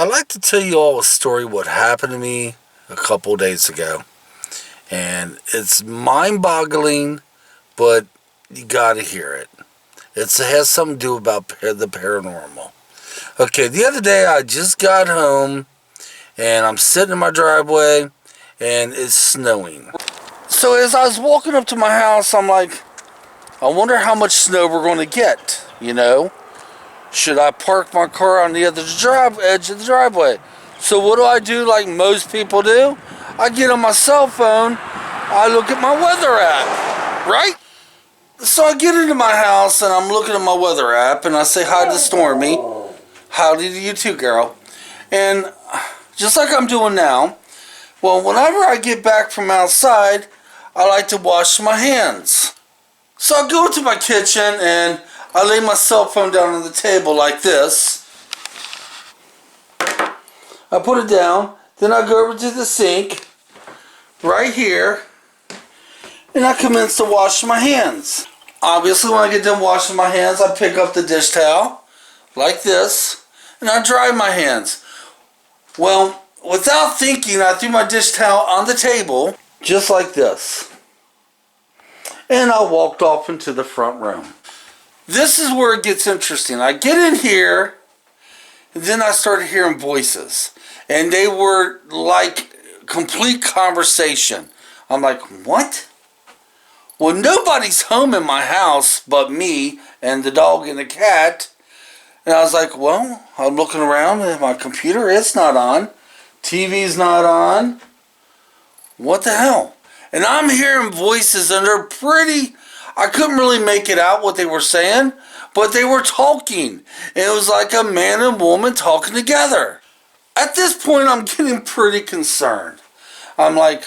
I'd like to tell you all a story what happened to me a couple days ago. And it's mind-boggling, but you gotta hear it. It has something to do about the paranormal. Okay, the other day I just got home, and I'm sitting in my driveway, and it's snowing. So as I was walking up to my house, I'm like, I wonder how much snow we're going to get, you know? Should I park my car on the other edge of the driveway? So what do like most people do? I get on my cell phone, I look at my weather app, right? So I get into my house and I'm looking at my weather app and I say hi to Stormy. Howdy to you too, girl. And just like I'm doing now, well, whenever I get back from outside, I like to wash my hands. So I go into my kitchen and I lay my cell phone down on the table like this. I put it down, then I go over to the sink, right here, and I commence to wash my hands. Obviously, when I get done washing my hands, I pick up the dish towel, like this, and I dry my hands. Well, without thinking, I threw my dish towel on the table, just like this. And I walked off into the front room. This is where it gets interesting. I get in here, and then I started hearing voices. And they were like complete conversation. I'm like, what? Well, nobody's home in my house but me and the dog and the cat. And I was like, well, I'm looking around and my computer, it's not on. TV's not on. What the hell? And I'm hearing voices and they're pretty, I couldn't really make it out what they were saying, but they were talking. And it was like a man and woman talking together. At this point, I'm getting pretty concerned. I'm like,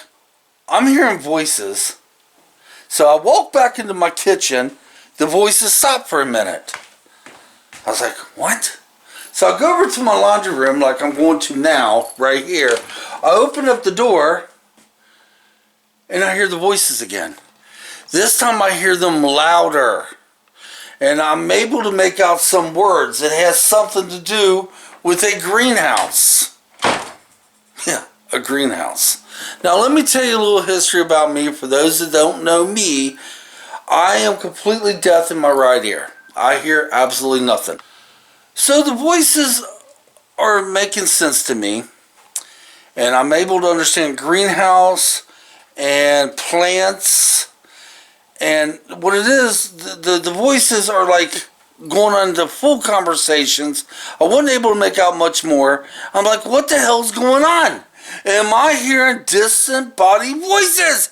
I'm hearing voices. So I walk back into my kitchen. The voices stopped for a minute. I was like, what? So I go over to my laundry room like I'm going to now, right here. I open up the door, and I hear the voices again. This time I hear them louder. And I'm able to make out some words. It has something to do with a greenhouse. Yeah, a greenhouse. Now let me tell you a little history about me. For those that don't know me, I am completely deaf in my right ear. I hear absolutely nothing. So the voices are making sense to me. And I'm able to understand greenhouse and plants. And what it is, the voices are like going on into full conversations. I wasn't able to make out much more. I'm like, what the hell's going on? Am I hearing disembodied voices?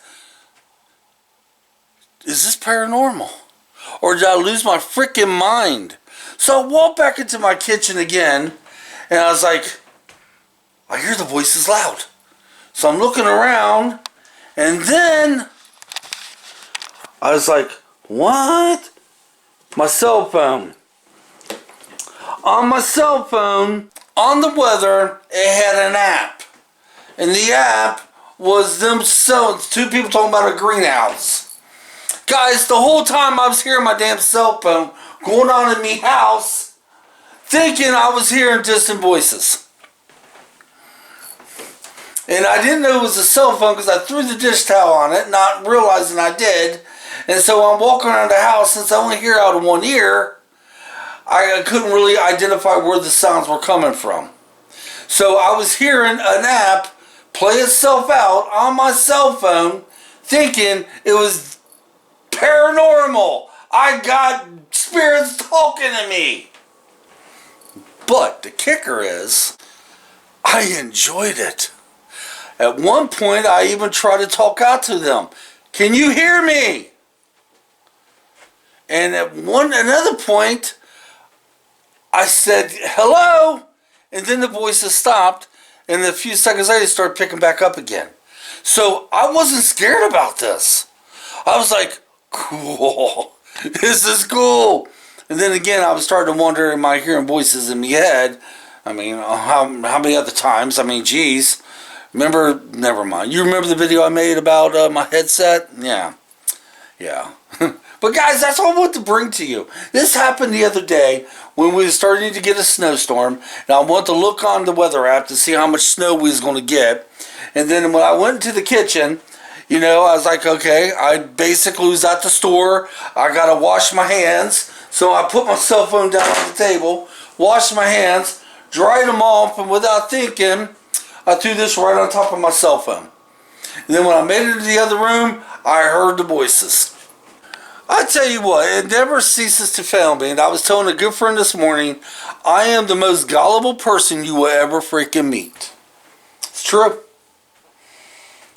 Is this paranormal? Or did I lose my freaking mind? So I walked back into my kitchen again, and I was like, I hear the voices loud. So I'm looking around, and then I was like, what? My cell phone. On my cell phone, on the weather, it had an app. And the app was themselves, two people talking about a greenhouse. Guys, the whole time I was hearing my damn cell phone going on in me house, thinking I was hearing distant voices. And I didn't know it was a cell phone because I threw the dish towel on it, not realizing I did. And so I'm walking around the house, since I only hear out of one ear, I couldn't really identify where the sounds were coming from. So I was hearing an app play itself out on my cell phone, thinking it was paranormal. I got spirits talking to me. But the kicker is, I enjoyed it. At one point, I even tried to talk out to them. Can you hear me? And at another point, I said, hello, and then the voices stopped, and a few seconds later, they started picking back up again. So I wasn't scared about this. I was like, cool, this is cool. And then again, I was starting to wonder, am I hearing voices in my head? I mean, how many other times? I mean, geez. Never mind. You remember the video I made about my headset? Yeah. But guys, that's all I want to bring to you. This happened the other day when we were starting to get a snowstorm, and I wanted to look on the weather app to see how much snow we was going to get. And then when I went into the kitchen, you know, I was like, okay, I basically was at the store. I got to wash my hands. So I put my cell phone down on the table, washed my hands, dried them off, and without thinking, I threw this right on top of my cell phone. And then when I made it into the other room, I heard the voices. I tell you what, it never ceases to fail me. And I was telling a good friend this morning, I am the most gullible person you will ever freaking meet. It's true.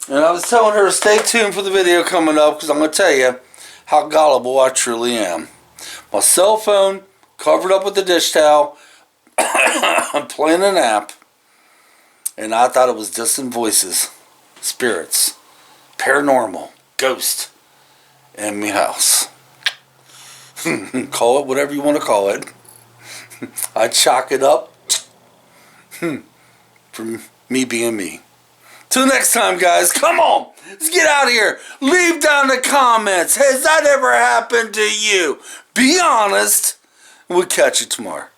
And I was telling her, stay tuned for the video coming up, because I'm going to tell you how gullible I truly am. My cell phone covered up with a dish towel. I'm playing an app. And I thought it was distant voices, spirits, paranormal, ghost, in my house. Call it whatever you want to call it. I chalk it up for me being me. Till next time, guys, come on, let's get out of here. Leave down the comments. Has that ever happened to you? Be honest. We'll catch you tomorrow.